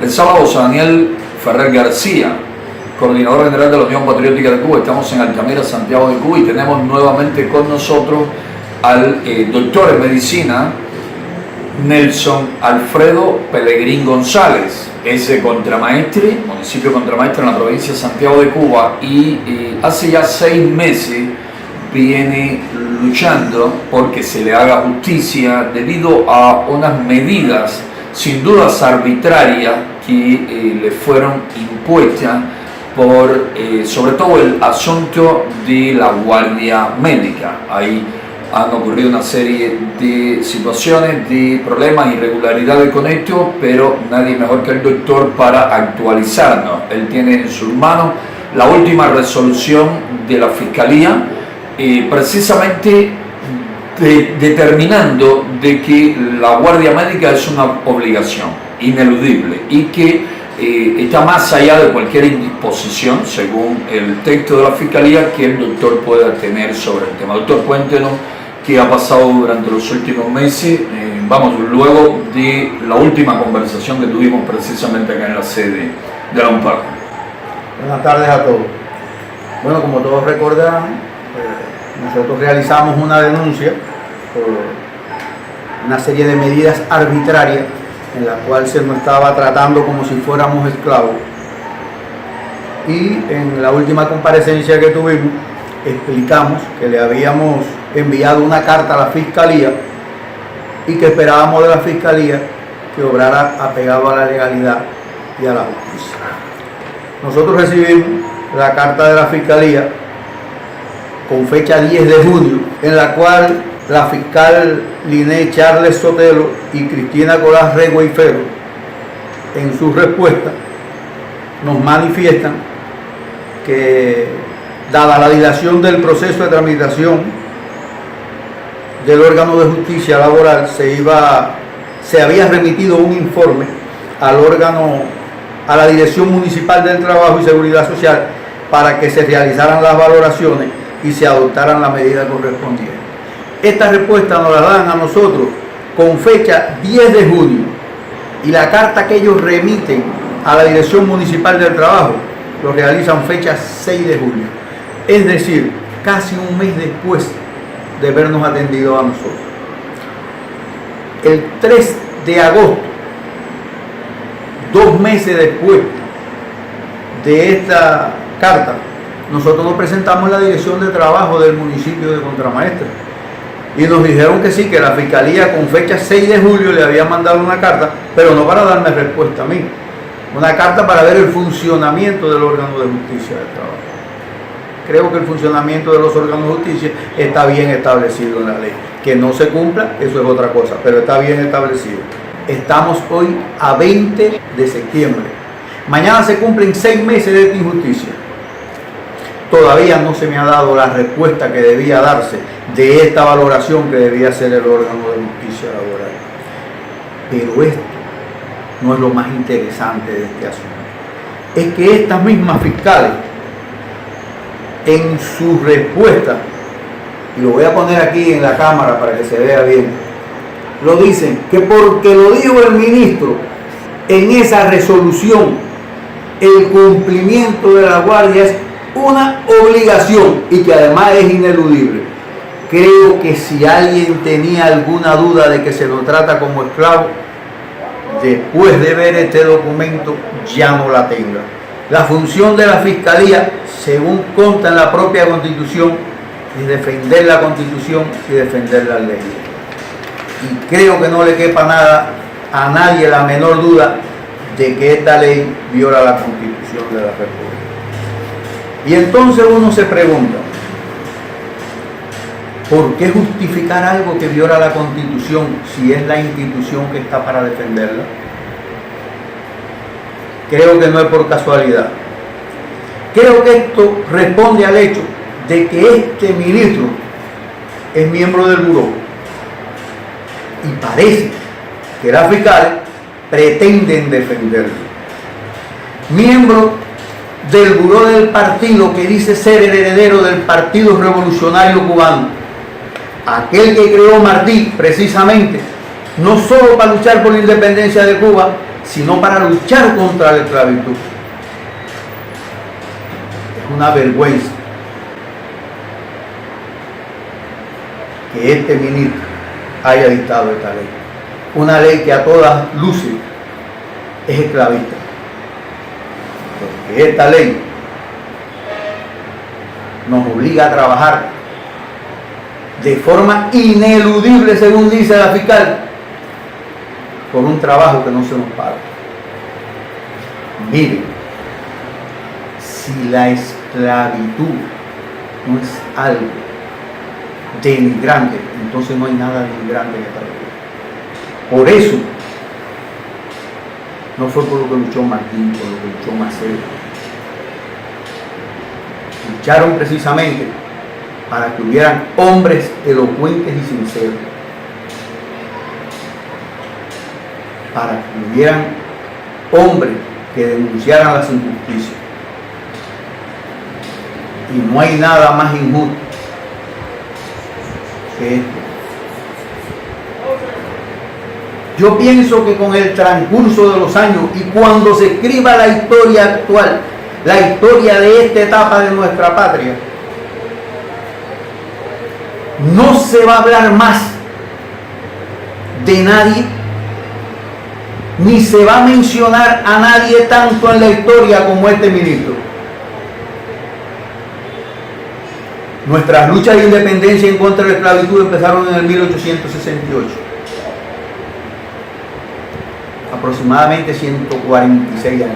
Les habla José Daniel Ferrer García, coordinador general de la Unión Patriótica de Cuba. Estamos en Altamira, Santiago de Cuba, y tenemos nuevamente con nosotros al doctor en medicina Nelson Alfredo Pelegrín González. Es de Contramaestre, municipio de Contramaestre en la provincia de Santiago de Cuba, y hace ya 6 meses viene luchando porque se le haga justicia debido a unas medidas sin dudas arbitrarias que le fueron impuestas por sobre todo el asunto de la guardia médica. Ahí han ocurrido una serie de situaciones, de problemas, irregularidades con esto, pero nadie mejor que el doctor para actualizarnos. Él tiene en sus manos la última resolución de la Fiscalía, precisamente determinando de que la guardia médica es una obligación ineludible y que está más allá de cualquier indisposición, según el texto de la Fiscalía, que el doctor pueda tener sobre el tema. Doctor, cuéntenos qué ha pasado durante los últimos meses, luego de la última conversación que tuvimos precisamente acá en la sede de la UNPAC. Buenas tardes a todos. Bueno, como todos recordarán, nosotros realizamos una denuncia por una serie de medidas arbitrarias en la cual se nos estaba tratando como si fuéramos esclavos, y en la última comparecencia que tuvimos explicamos que le habíamos enviado una carta a la Fiscalía y que esperábamos de la Fiscalía que obrara apegado a la legalidad y a la justicia. Nosotros recibimos la carta de la Fiscalía con fecha 10 de junio, en la cual la fiscal Liné Charles Sotelo y Cristina Colás Regueifero, en su respuesta, nos manifiestan que, dada la dilación del proceso de tramitación del órgano de justicia laboral, se había remitido un informe al órgano, a la Dirección Municipal del Trabajo y Seguridad Social, para que se realizaran las valoraciones y se adoptaran las medidas correspondientes. Esta respuesta nos la dan a nosotros con fecha 10 de junio, y la carta que ellos remiten a la Dirección Municipal del Trabajo lo realizan fecha 6 de julio. Es decir, casi un mes después de habernos atendido a nosotros. El 3 de agosto, 2 meses después de esta carta, nosotros nos presentamos en la Dirección de Trabajo del municipio de Contramaestre y nos dijeron que sí, que la Fiscalía con fecha 6 de julio le había mandado una carta, pero no para darme respuesta a mí, una carta para ver el funcionamiento del órgano de justicia del trabajo. Creo que el funcionamiento de los órganos de justicia está bien establecido en la ley. Que no se cumpla, eso es otra cosa, pero está bien establecido. Estamos hoy a 20 de septiembre. Mañana se cumplen 6 meses de esta injusticia. Todavía no se me ha dado la respuesta que debía darse de esta valoración que debía hacer el órgano de justicia laboral. Pero esto no es lo más interesante de este asunto. Es que estas mismas fiscales, en su respuesta, y lo voy a poner aquí en la cámara para que se vea bien, lo dicen que porque lo dijo el ministro en esa resolución, el cumplimiento de la guardia es una obligación y que además es ineludible. Creo que si alguien tenía alguna duda de que se lo trata como esclavo, después de ver este documento ya no la tenga. La función de la Fiscalía, según consta en la propia Constitución, es defender la Constitución y defender las leyes. Y creo que no le quepa nada a nadie la menor duda de que esta ley viola la Constitución de la República. Y entonces uno se pregunta, ¿por qué justificar algo que viola la Constitución si es la institución que está para defenderla? Creo que no es por casualidad. Creo que esto responde al hecho de que este ministro es miembro del buró y parece que las fiscales pretenden defenderlo. Miembro del buró del partido que dice ser el heredero del Partido Revolucionario Cubano, aquel que creó Martí precisamente, no solo para luchar por la independencia de Cuba, sino para luchar contra la esclavitud. Es una vergüenza que este ministro haya dictado esta ley. Una ley que a todas luces es esclavista. Porque esta ley nos obliga a trabajar de forma ineludible, según dice la fiscal, por un trabajo que no se nos paga. Miren, si la esclavitud no es algo denigrante, entonces no hay nada denigrante en esta ley. Por eso, no fue por lo que luchó Martín, por lo que luchó Macedo. Lucharon precisamente para que hubieran hombres elocuentes y sinceros, para que hubieran hombres que denunciaran las injusticias. Y no hay nada más injusto que esto. Yo pienso que con el transcurso de los años y cuando se escriba la historia actual, la historia de esta etapa de nuestra patria, no se va a hablar más de nadie, ni se va a mencionar a nadie tanto en la historia como este ministro. Nuestras luchas de independencia en contra de la esclavitud empezaron en el 1868. Aproximadamente 146 años.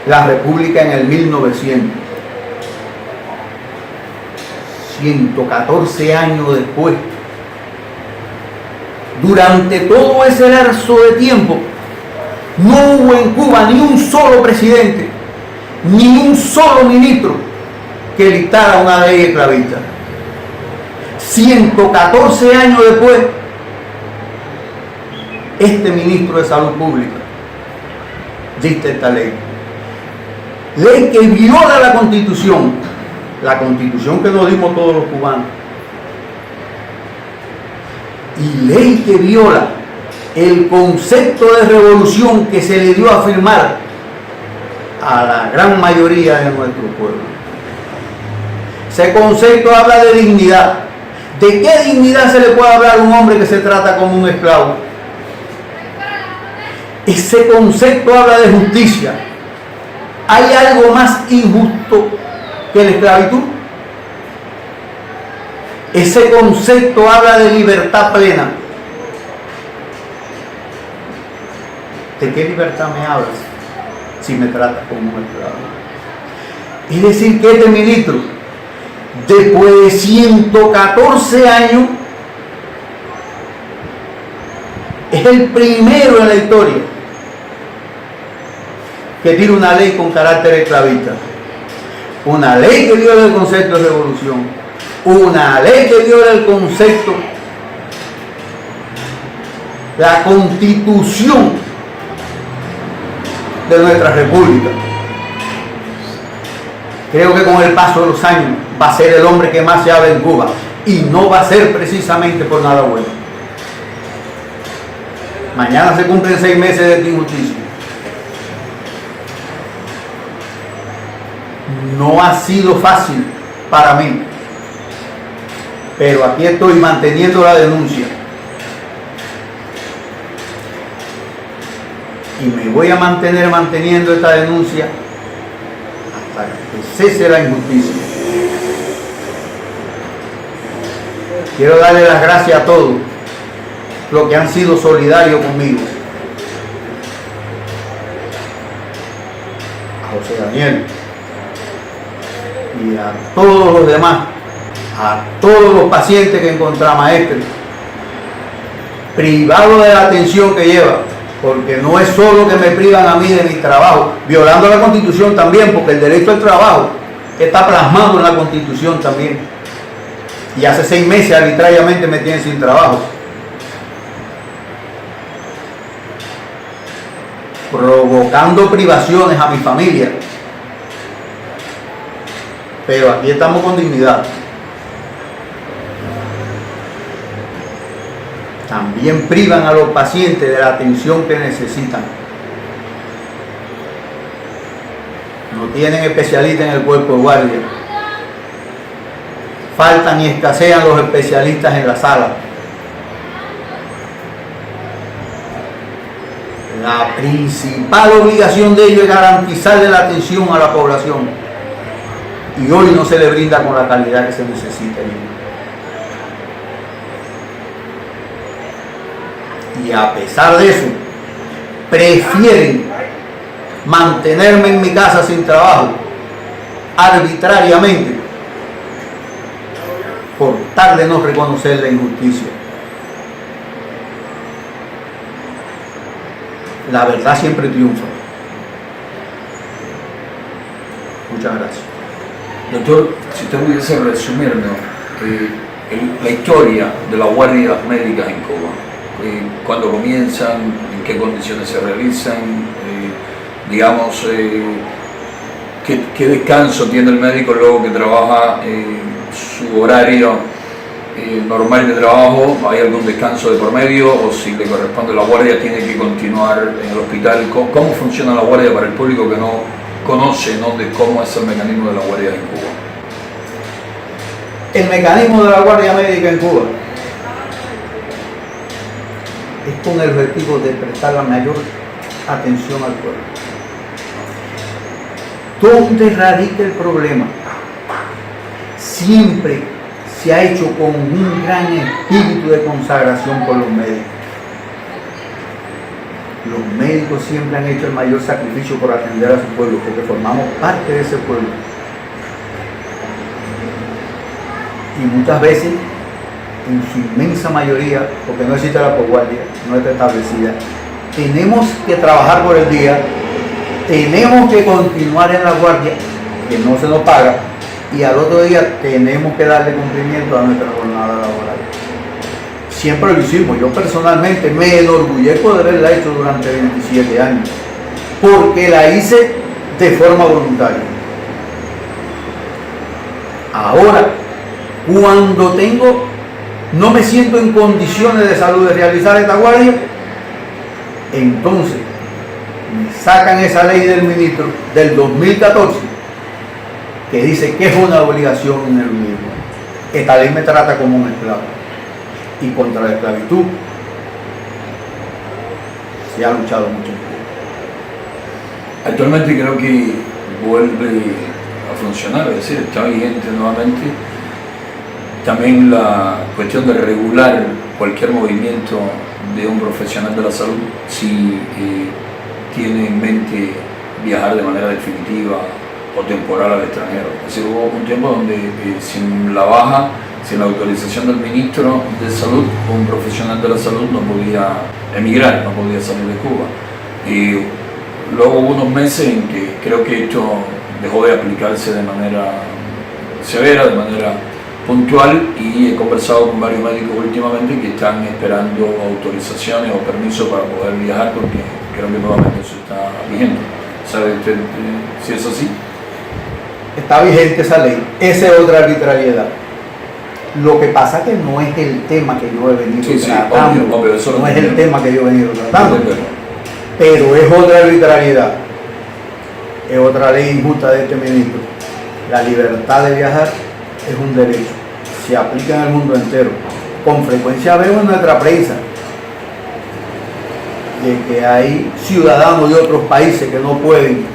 La República en el 1900. 114 años después. Durante todo ese lapso de tiempo, no hubo en Cuba ni un solo presidente, ni un solo ministro que dictara una ley esclavista. 114 años después, este ministro de Salud Pública dicta esta ley. Ley que viola la Constitución que nos dimos todos los cubanos. Y ley que viola el concepto de revolución que se le dio a firmar a la gran mayoría de nuestro pueblo. Ese concepto habla de dignidad. ¿De qué dignidad se le puede hablar a un hombre que se trata como un esclavo? Ese concepto habla de justicia. ¿Hay algo más injusto que la esclavitud? Ese concepto habla de libertad plena. ¿De qué libertad me hablas si me tratas como un esclavo? Es decir, que este ministro, después de 114 años, es el primero en la historia que tiene una ley con carácter esclavista. Una ley que viola el concepto de revolución. Una ley que viola el concepto, la Constitución de nuestra República. Creo que con el paso de los años va a ser el hombre que más se habla en Cuba, y no va a ser precisamente por nada bueno. Mañana se cumplen 6 meses de esta injusticia. No ha sido fácil para mí, pero aquí estoy manteniendo la denuncia. Y me voy a mantener manteniendo esta denuncia hasta que cese la injusticia. Quiero darle las gracias a todos los que han sido solidarios conmigo. A José Daniel y a todos los demás, a todos los pacientes que encontramos maestres, privados de la atención que lleva, porque no es solo que me privan a mí de mi trabajo, violando la Constitución también, porque el derecho al trabajo está plasmado en la Constitución también. Y hace 6 meses arbitrariamente me tienen sin trabajo, provocando privaciones a mi familia. Pero aquí estamos con dignidad. También también privan a los pacientes de la atención que necesitan. No tienen especialistas en el cuerpo de guardia. Faltan y escasean los especialistas en la sala. La principal obligación de ellos es garantizarle la atención a la población. Y hoy no se le brinda con la calidad que se necesita. Y a pesar de eso, prefieren mantenerme en mi casa sin trabajo arbitrariamente por tal de no reconocer la injusticia. La verdad siempre triunfa. Muchas gracias. Doctor, si usted pudiese resumirnos la historia de las guardias médicas en Cuba, cuándo comienzan, en qué condiciones se realizan, digamos, qué descanso tiene el médico luego que trabaja su horario normal de trabajo, hay algún descanso de por medio, o si le corresponde a la guardia tiene que continuar en el hospital. ¿Cómo funciona la guardia para el público que no conoce, ¿no?, de cómo es el mecanismo de la guardia en Cuba? El mecanismo de la guardia médica en Cuba es con el objetivo de prestar la mayor atención al pueblo. ¿Dónde radica el problema? Siempre se ha hecho con un gran espíritu de consagración por los médicos. Los médicos siempre han hecho el mayor sacrificio por atender a su pueblo, porque formamos parte de ese pueblo. Y muchas veces, en su inmensa mayoría, porque no existe la posguardia, no está establecida, tenemos que trabajar por el día, tenemos que continuar en la guardia, que no se nos paga, y al otro día tenemos que darle cumplimiento a nuestra jornada laboral. Siempre lo hicimos. Yo personalmente me enorgullezco de haberla hecho durante 27 años, porque la hice de forma voluntaria. Ahora, cuando no me siento en condiciones de salud de realizar esta guardia, entonces me sacan esa ley del ministro del 2014 que dice que es una obligación ineludible. Esta ley me trata como un esclavo, y contra la esclavitud se ha luchado mucho. Actualmente creo que vuelve a funcionar, es decir, está vigente nuevamente. También la cuestión de regular cualquier movimiento de un profesional de la salud, si tiene en mente viajar de manera definitiva o temporal al extranjero. Es decir, hubo un tiempo donde sin la baja, sin la autorización del ministro de Salud, un profesional de la salud no podía emigrar, no podía salir de Cuba. Y luego hubo unos meses en que creo que esto dejó de aplicarse de manera severa, de manera puntual, y he conversado con varios médicos últimamente que están esperando autorizaciones o permisos para poder viajar, porque creo que nuevamente eso está vigente. ¿Sabe usted si es así? Está vigente esa ley. Esa es otra arbitrariedad. Lo que pasa es que no es el tema que yo he venido tratando. Obvio, eso no es el tema que yo he venido tratando. Pero es otra arbitrariedad. Es otra ley injusta de este ministro. La libertad de viajar es un derecho. Se aplica en el mundo entero. Con frecuencia vemos en nuestra prensa de que hay ciudadanos de otros países que no pueden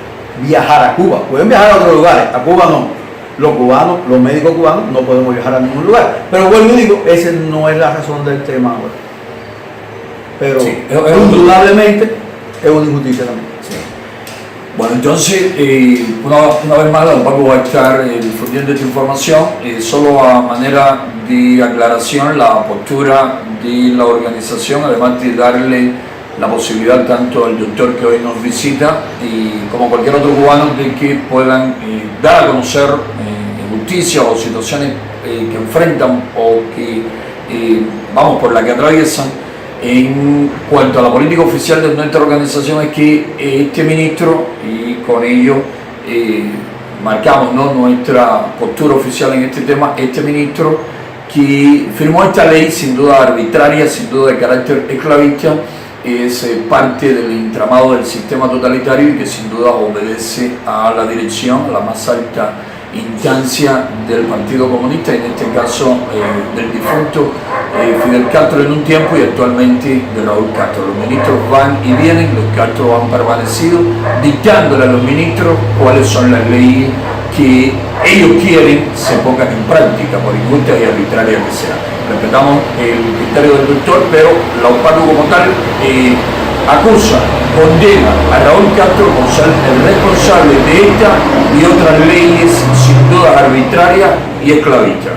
viajar a Cuba. Pueden viajar a otros lugares, a Cuba no. Los cubanos, los médicos cubanos, no podemos viajar a ningún lugar. Pero vuelvo y digo, esa no es la razón del tema ahora. Pero sí, indudablemente es una injusticia también. Sí. Bueno, entonces, una vez más, don Paco va a estar difundiendo esta información. Solo a manera de aclaración, la postura de la organización, además de darle la posibilidad tanto al doctor que hoy nos visita y como cualquier otro cubano de que puedan dar a conocer injusticias o situaciones que enfrentan o que por la que atraviesan. En cuanto a la política oficial de nuestra organización, es que este ministro, y con ello marcamos, ¿no?, nuestra postura oficial en este tema, este ministro que firmó esta ley, sin duda arbitraria, sin duda de carácter esclavista, es parte del entramado del sistema totalitario y que sin duda obedece a la dirección, a la más alta instancia del Partido Comunista, en este caso del difunto Fidel Castro en un tiempo y actualmente de Raúl Castro. Los ministros van y vienen, los Castro han permanecido, dictándole a los ministros cuáles son las leyes que ellos quieren se pongan en práctica, por injusta y arbitraria que sea. Respetamos el criterio del doctor, pero la OPANU como tal acusa, condena a Raúl Castro por ser el responsable de esta y otras leyes sin duda arbitrarias y esclavistas.